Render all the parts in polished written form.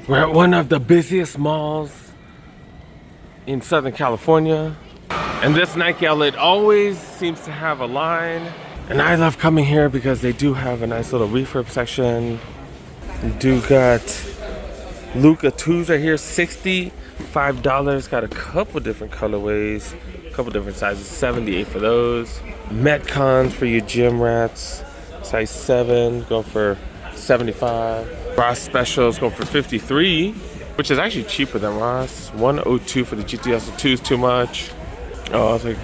We're at one of the busiest malls in Southern California. And this Nike outlet always seems to have a line. And I love coming here because they do have a nice little refurb section. You do got Luka 2s right here, $65. Got a couple different colorways, a couple different sizes, 78 for those. Metcons for you gym rats, size 7, going for 75. Ross specials go for 53, which is actually cheaper than Ross. 102 for the GTS, the 2 is too much. Oh, I was like,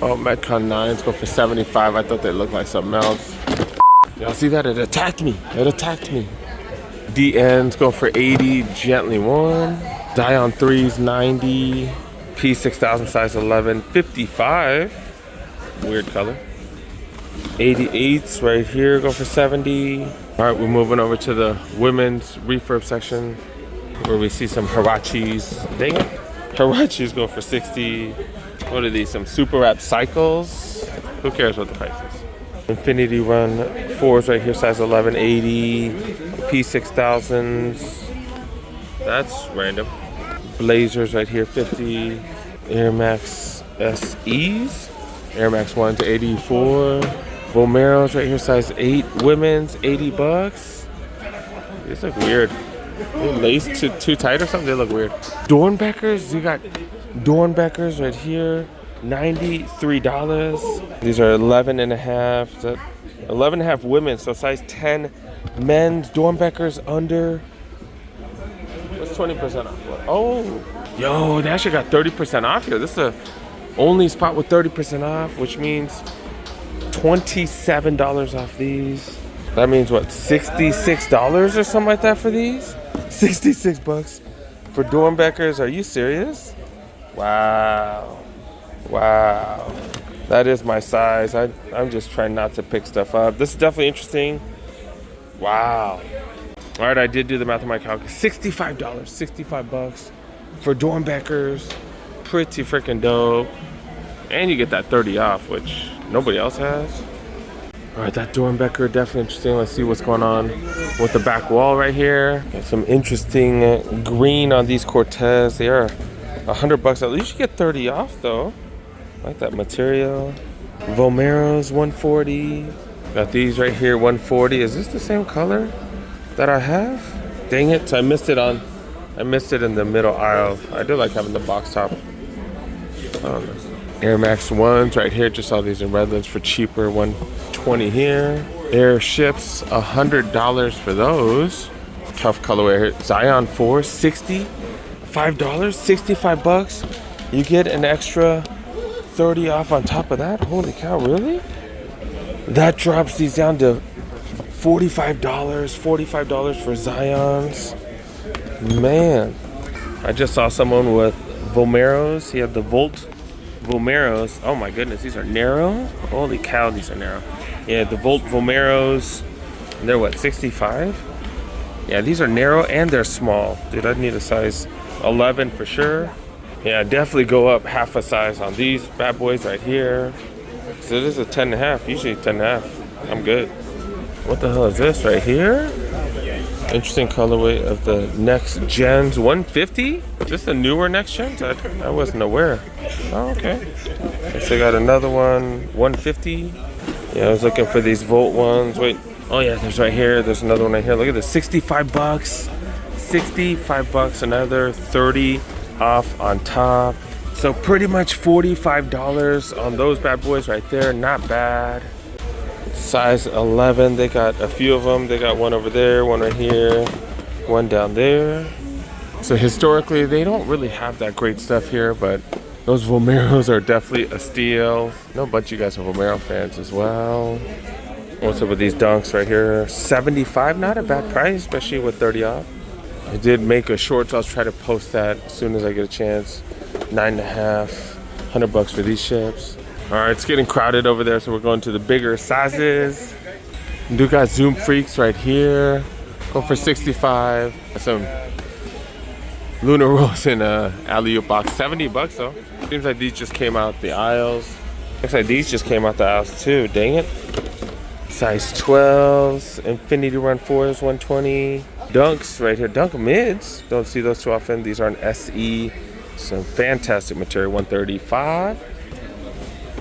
oh, Metcon 9s go for 75. I thought they looked like something else. Y'all see that? It attacked me. It attacked me. DNs go for 80, gently worn. Dion 3s, 90. P6000 size 11, 55. Weird color. 88s right here go for 70. All right, we're moving over to the women's refurb section where we see some Hirachis. Dang it. Hirachis go for 60. What are these? Some super wrap cycles. Who cares what the price is? Infinity Run 4s right here, size 11, 80. P6000s. That's random. Blazers right here, 50. Air Max SEs. Air Max 1 to 84. Vomeros right here, size 8. Women's, $80. These look weird. They laced too tight or something? They look weird. Dornbeckers, you got Dornbeckers right here, $93. These are 11 and a half. 11 and a half women, so size 10 men's. Dornbeckers under. What's 20% off? Oh, yo, they actually got 30% off here. This is the only spot with 30% off, which means $27 off these. That means what, $66 or something like that for these? 66 bucks for Dornbeckers. Are you serious? Wow. Wow. That is my size. I'm just trying not to pick stuff up. This is definitely interesting. Wow. All right, I did do the math on my calculator. $65, 65 bucks for Dornbeckers. Pretty freaking dope. And you get that 30 off, which nobody else has. All right, that Dornbecker, definitely interesting. Let's see what's going on with the back wall right here. Got some interesting green on these Cortez. They are $100. At least you get 30 off though. I like that material. Vomeros, 140. Got these right here, 140. Is this the same color that I have? Dang it, I missed it in the middle aisle. I do like having the box top. Air Max 1s right here. Just saw these in Redlands for cheaper, 120 here. Air Ships, $100 for those. Tough colorway here. Zion 4, $65, 65 bucks. You get an extra 30 off on top of that. Holy cow, really? That drops these down to $45 for Zions. Man, I just saw someone with Vomeros. He had the Volt Vomeros. Oh my goodness, these are narrow. Holy cow, these are narrow. Yeah, the Volt Vomeros. And they're what, 65? Yeah, these are narrow and they're small. Dude, I'd need a size 11 for sure. Yeah, definitely go up half a size on these bad boys right here. So this is a 10 and a half, usually 10 and a half. I'm good. What the hell is this right here? Interesting colorway of the Next Gens, 150? Is this the newer Next Gens? I wasn't aware. Oh, okay. So got another one, 150. Yeah, I was looking for these Volt ones. Wait. Oh yeah, there's right here. There's another one right here. Look at this, 65 bucks. 65 bucks, another 30 off on top. So pretty much $45 on those bad boys right there. Not bad. Size 11, they got a few of them. They got one over there, one right here, one down there. So historically, they don't really have that great stuff here, but those Vomeros are definitely a steal. I know a bunch of you guys are Vomero fans as well. What's up with these dunks right here? 75, not a bad price, especially with 30 off. I did make a short, so I'll try to post that as soon as I get a chance. 9.5, $100 for these ships. All right, it's getting crowded over there, so we're going to the bigger sizes. We do got Zoom Freaks right here. Go for 65. Some Lunar Rolls in a alley-oop box. 70 bucks though. Seems like these just came out the aisles. Looks like these just came out the aisles too. Dang it. Size 12s. Infinity Run 4s, 120. Dunks right here. Dunk mids. Don't see those too often. These are an SE. Some fantastic material. 135.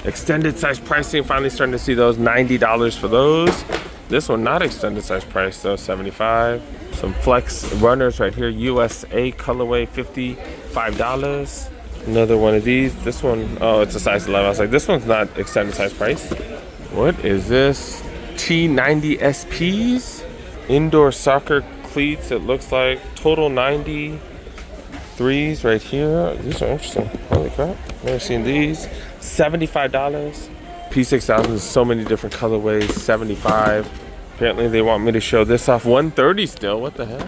Extended size pricing. Finally starting to see those. $90 for those. This one not extended size price though. 75. Some flex runners right here. USA colorway. $55. Another one of these. This one, oh, it's a size 11. I was like, this one's not extended size price. What is this? T90 SPs. Indoor soccer cleats. It looks like total 90. Threes right here. These are interesting. Holy crap. Never seen these. $75. P6000 is so many different colorways. 75. Apparently they want me to show this off. 130 still. What the heck?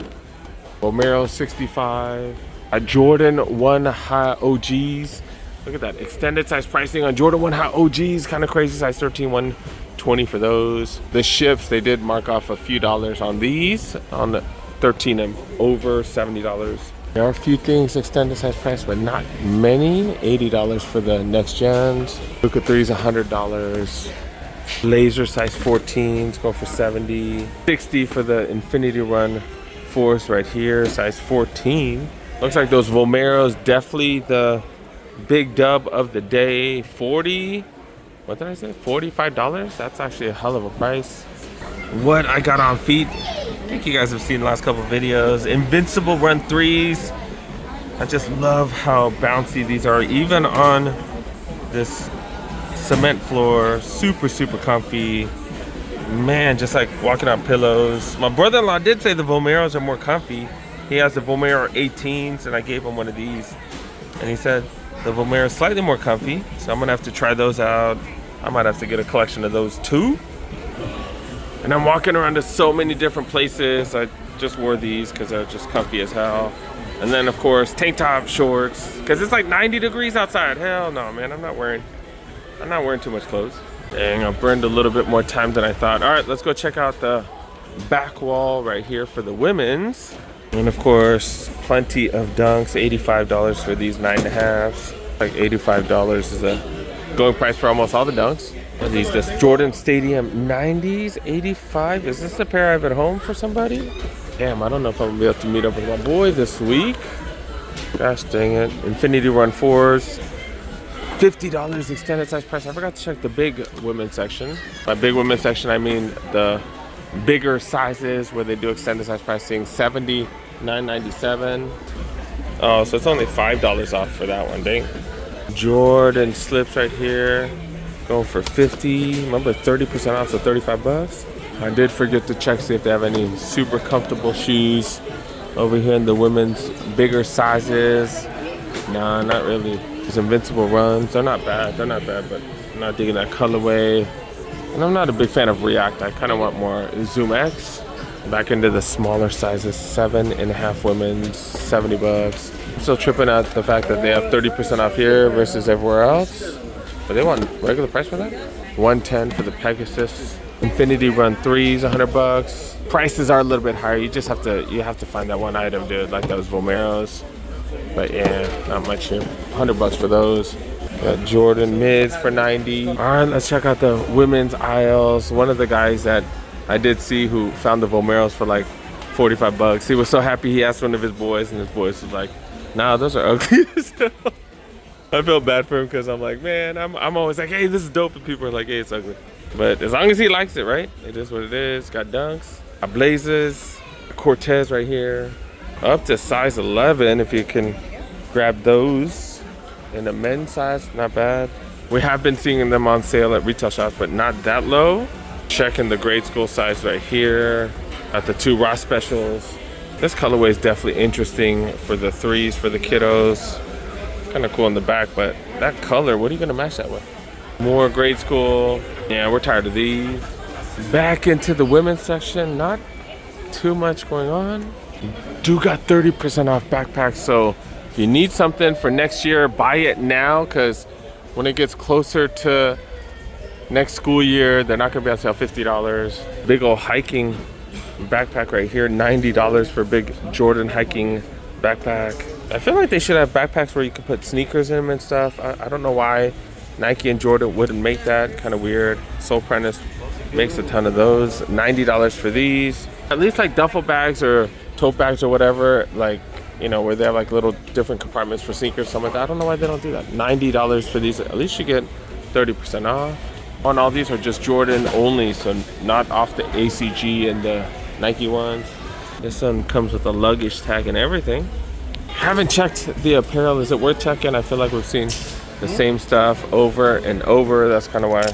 Vomero 65. A Jordan 1 High OGs. Look at that. Extended size pricing on Jordan 1 High OGs. Kind of crazy. Size 13, 120 for those. The ships, they did mark off a few dollars on these. On the 13 and over $70. There are a few things extended size price, but not many. $80 for the next gens. Luka 3's $100. Laser size 14s go for $70. $60 for the Infinity Run Force right here, size 14. Looks like those Vomeros definitely the big dub of the day. 40. What did I say? $45. That's actually a hell of a price. What I got on feet, I think you guys have seen the last couple videos. Invincible Run 3s. I just love how bouncy these are, even on this cement floor. Super, super comfy. Man, just like walking on pillows. My brother-in-law did say the Vomeros are more comfy. He has the Vomero 18s, and I gave him one of these. And he said the Vomero is slightly more comfy, so I'm gonna have to try those out. I might have to get a collection of those too. And I'm walking around to so many different places. I just wore these because they're just comfy as hell. And then of course, tank top, shorts, because it's like 90 degrees outside. Hell no, man, I'm not wearing too much clothes. Dang, I burned a little bit more time than I thought. All right, let's go check out the back wall right here for the women's. And of course, plenty of dunks. $85 for these 9.5s. Like $85 is the going price for almost all the dunks. What are these? This Jordan Stadium 90s, 85. Is this a pair I have at home for somebody? Damn, I don't know if I'm gonna be able to meet up with my boy this week. Gosh dang it. Infinity Run 4s. $50 extended size price. I forgot to check the big women's section. By big women's section, I mean the bigger sizes where they do extended size pricing. $70, $9.97. Oh, so it's only $5 off for that one. Dang. Jordan slips right here, going for $50. Remember, 30% off, so $35. I did forget to check see if they have any super comfortable shoes over here in the women's bigger sizes. Nah, not really. These Invincible Runs, they're not bad. They're not bad, but I'm not digging that colorway. And I'm not a big fan of React. I kind of want more Zoom X. Back into the smaller sizes, 7.5 women's, $70. I'm still tripping out the fact that they have 30% off here versus everywhere else. But they want regular price for that? $110 for the Pegasus. Infinity Run 3s, $100. Prices are a little bit higher. You just have to find that one item, dude, like those Vomeros. But yeah, not much here. $100 for those. Got Jordan mids for $90. All right, let's check out the women's aisles. One of the guys that I did see who found the Vomeros for like $45. He was so happy he asked one of his boys, and his boys was like, nah, those are ugly as hell. I felt bad for him because I'm like, man, I'm always like, hey, this is dope, and people are like, hey, it's ugly. But as long as he likes it, right? It is what it is. Got dunks, a Blazers, a Cortez right here. Up to size 11 if you can grab those. In the men's size, not bad. We have been seeing them on sale at retail shops, but not that low. Checking the grade school size right here at the 2 Ross specials. This colorway is definitely interesting for the 3s for the kiddos. Kind of cool in the back, but that color, what are you gonna match that with? More grade school. Yeah, we're tired of these. Back into the women's section, not too much going on. Do got 30% off backpacks, so if you need something for next year, buy it now, because when it gets closer to next school year, they're not gonna be on sale. $50. Big old hiking backpack right here, $90 for big Jordan hiking backpack. I feel like they should have backpacks where you can put sneakers in them and stuff. I don't know why Nike and Jordan wouldn't make that. Kind of weird. Sole Apprentice Makes a ton of those. $90 for these. At least like duffel bags or tote bags or whatever, like, you know, where they have like little different compartments for sneakers, something like that. I don't know why they don't do that. $90 for these. At least you get 30% off. And all these are just Jordan only, so not off the ACG and the Nike ones. This one comes with a luggage tag and everything. Haven't checked the apparel. Is it worth checking? I feel like we've seen the same stuff over and over. That's kind of why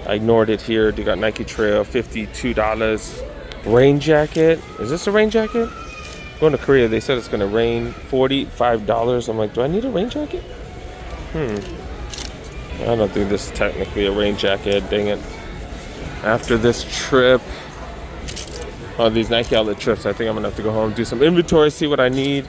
I ignored it here. They got Nike Trail, $52. Rain jacket. Is this a rain jacket? Going to Korea, they said it's gonna rain. $45. I'm like, do I need a rain jacket? I don't think this is technically a rain jacket, dang it. After this trip, these Nike outlet trips, I think I'm gonna have to go home, do some inventory, see what I need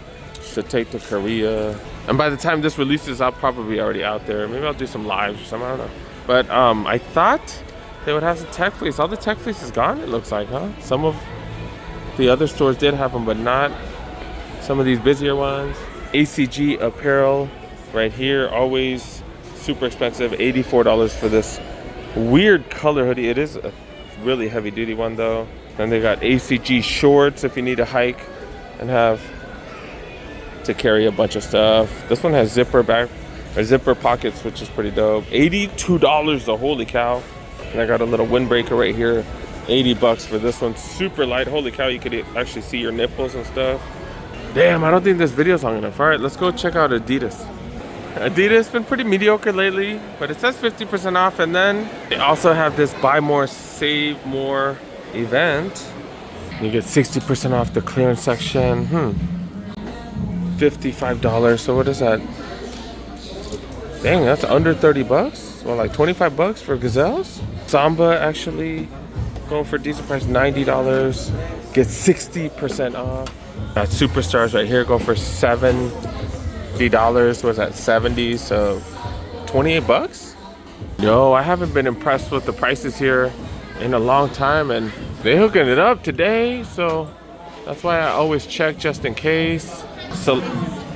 to take to Korea. And by the time this releases, I'll probably be already out there. Maybe I'll do some lives or something, I don't know. But I thought they would have some tech fleece. All the tech fleece is gone, it looks like, huh? Some of the other stores did have them, but not some of these busier ones. ACG apparel right here, always super expensive. $84 for this weird color hoodie. It is a really heavy duty one though. And they got ACG shorts if you need to hike and have to carry a bunch of stuff. This one has zipper pockets, which is pretty dope. $82 though, holy cow. And I got a little windbreaker right here. $80 for this one, super light. Holy cow, you could actually see your nipples and stuff. Damn, I don't think this video's long enough. All right, let's go check out Adidas. Adidas has been pretty mediocre lately, but it says 50% off, and then they also have this buy more, save more event. You get 60% off the clearance section. $55, so what is that? Dang, that's under 30 bucks? Well, like 25 bucks for Gazelles? Samba actually going for a decent price, $90. Get 60% off. Got Superstars right here, go for $70. Was that 70? So 28 bucks? Yo, I haven't been impressed with the prices here in a long time, and they're hooking it up today, so that's why I always check just in case. So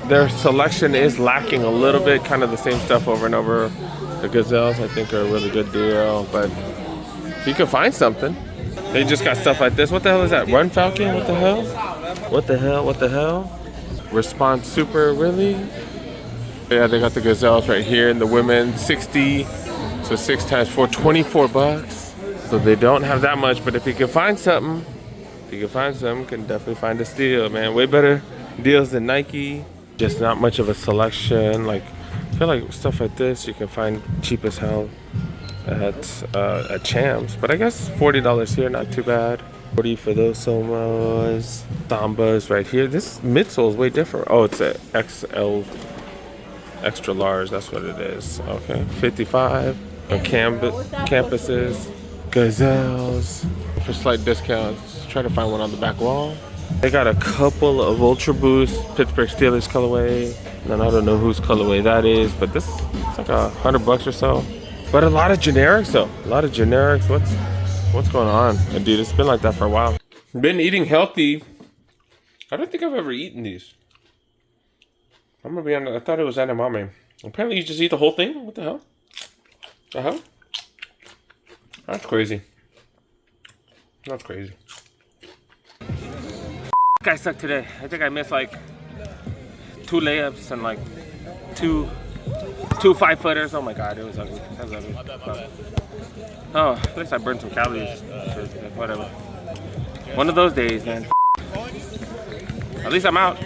their selection is lacking a little bit, kind of the same stuff over and over. The Gazelles I think are a really good deal, but if you can find something. They just got stuff like this. What the hell is that? Run Falcon? What the hell? What the hell? What the hell? Response Super, really? Yeah, they got the Gazelles right here, and the women 60. So 6 times 4, 24 bucks. So they don't have that much, but if you can find something, you can definitely find a steal, man. Way better deals than Nike. Just not much of a selection. Like, I feel like stuff like this you can find cheap as hell at Champs, but I guess $40 here, not too bad. 40 for those Somos. Sambas right here. This midsole is way different. Oh, it's a XL, extra large. That's what it is. Okay, 55 on campuses. Gazelles for slight discounts. Try to find one on the back wall. They got a couple of Ultra Boost Pittsburgh Steelers colorway. And then I don't know whose colorway that is, but this it's like $100 or so. But a lot of generics though. A lot of generics. What's going on? Dude, it's been like that for a while. Been eating healthy. I don't think I've ever eaten these. I'm gonna be honest, I thought it was edamame. Apparently you just eat the whole thing? What the hell? The hell? That's crazy. That's crazy. I suck today. I think I missed like 2 layups and like two 5-footers. Oh my god, it was ugly. That was ugly. Oh, at least I burned some calories. Whatever. One of those days, man. At least I'm out.